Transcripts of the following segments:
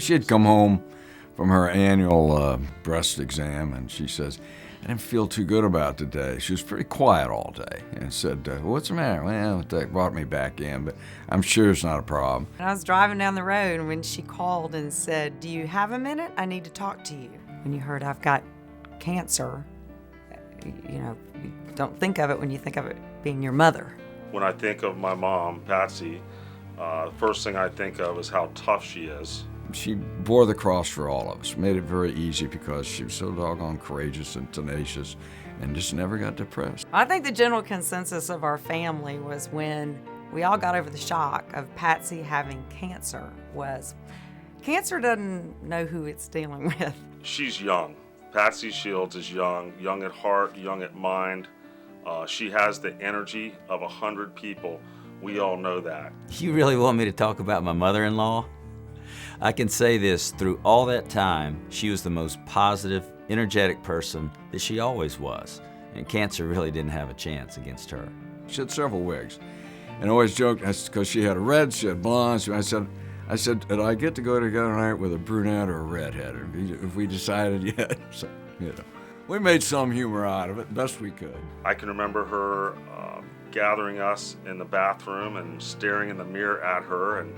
She had come home from her annual breast exam, and she says, I didn't feel too good about today. She was pretty quiet all day and said, what's the matter? Well, that brought me back in, but I'm sure it's not a problem. I was driving down the road when she called and said, do you have a minute? I need to talk to you. When you heard I've got cancer, you don't think of it when you think of it being your mother. When I think of my mom, Patsy, the first thing I think of is how tough she is. She bore the cross for all of us, made it very easy because she was so doggone courageous and tenacious and just never got depressed. I think the general consensus of our family was when we all got over the shock of Patsy having cancer was cancer doesn't know who it's dealing with. She's young. Patsy Shields is young at heart, young at mind. She has the energy of 100 people. We all know that. You really want me to talk about my mother-in-law? I can say this, through all that time, she was the most positive, energetic person that she always was, and cancer really didn't have a chance against her. She had several wigs, and I always joked, because she had a red, she had blondes. I said, did I get to go together tonight with a brunette or a redhead? If we decided yet, so, we made some humor out of it, best we could. I can remember her gathering us in the bathroom and staring in the mirror at her and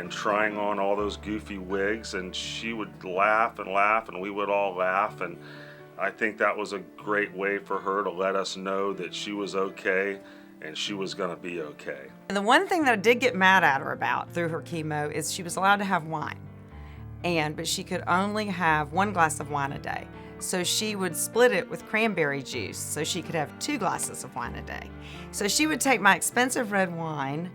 trying on all those goofy wigs, and she would laugh and we would all laugh, and I think that was a great way for her to let us know that she was okay and she was gonna be okay. And the one thing that I did get mad at her about through her chemo is she was allowed to have wine, but she could only have 1 glass of wine a day. So she would split it with cranberry juice so she could have 2 glasses of wine a day. So she would take my expensive red wine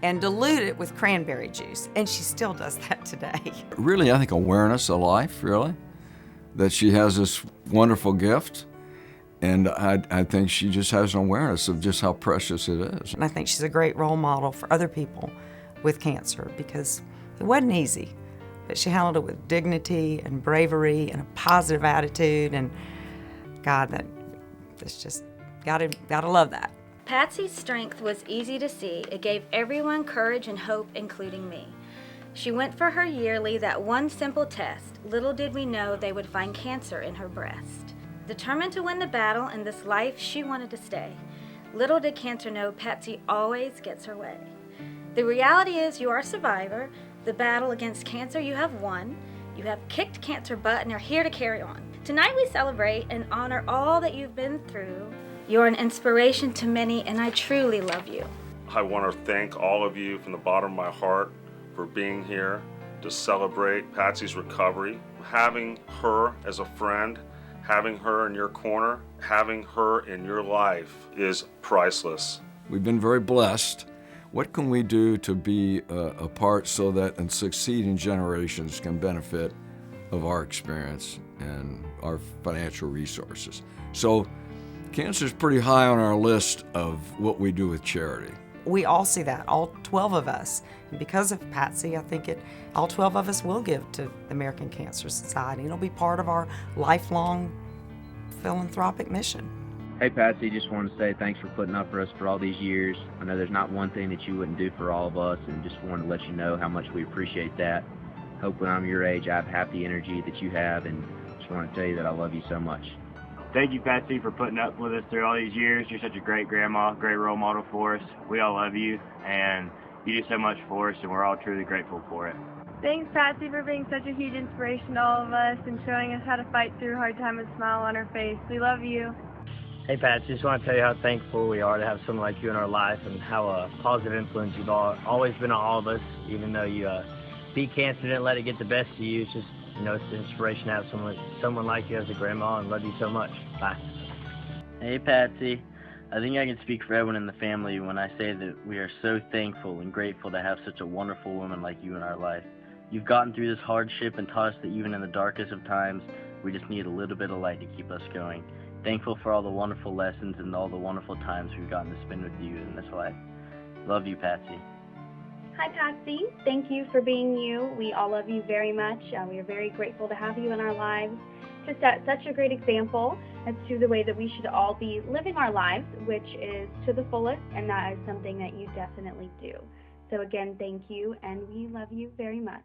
and dilute it with cranberry juice, and she still does that today. Really, I think awareness of life, really, that she has this wonderful gift, and I think she just has an awareness of just how precious it is. And I think she's a great role model for other people with cancer because it wasn't easy, but she handled it with dignity and bravery and a positive attitude, and God, that's just, gotta love that. Patsy's strength was easy to see. It gave everyone courage and hope, including me. She went for her yearly, that one simple test. Little did we know they would find cancer in her breast. Determined to win the battle in this life, she wanted to stay. Little did cancer know Patsy always gets her way. The reality is you are a survivor. The battle against cancer you have won. You have kicked cancer butt and are here to carry on. Tonight we celebrate and honor all that you've been through. You're an inspiration to many, and I truly love you. I want to thank all of you from the bottom of my heart for being here to celebrate Patsy's recovery. Having her as a friend, having her in your corner, having her in your life is priceless. We've been very blessed. What can we do to be a part so that and succeeding generations can benefit of our experience and our financial resources? So cancer is pretty high on our list of what we do with charity. We all see that, all 12 of us. And because of Patsy, I think all 12 of us will give to the American Cancer Society. It'll be part of our lifelong philanthropic mission. Hey Patsy, just wanted to say thanks for putting up for us for all these years. I know there's not one thing that you wouldn't do for all of us, and just wanted to let you know how much we appreciate that. Hope when I'm your age I have half the energy that you have, and just want to tell you that I love you so much. Thank you, Patsy, for putting up with us through all these years. You're such a great grandma, great role model for us. We all love you, and you do so much for us, and we're all truly grateful for it. Thanks, Patsy, for being such a huge inspiration to all of us and showing us how to fight through a hard time with a smile on our face. We love you. Hey, Patsy, just want to tell you how thankful we are to have someone like you in our life and how positive influence you've always been on all of us, even though you beat cancer, didn't let it get the best of you. It's just, it's an inspiration to have someone like you as a grandma, and love you so much. Bye. Hey, Patsy. I think I can speak for everyone in the family when I say that we are so thankful and grateful to have such a wonderful woman like you in our life. You've gotten through this hardship and taught us that even in the darkest of times, we just need a little bit of light to keep us going. Thankful for all the wonderful lessons and all the wonderful times we've gotten to spend with you in this life. Love you, Patsy. Hi, Patsy. Thank you for being you. We all love you very much. We are very grateful to have you in our lives. Just such a great example as to the way that we should all be living our lives, which is to the fullest, and that is something that you definitely do. So again, thank you, and we love you very much.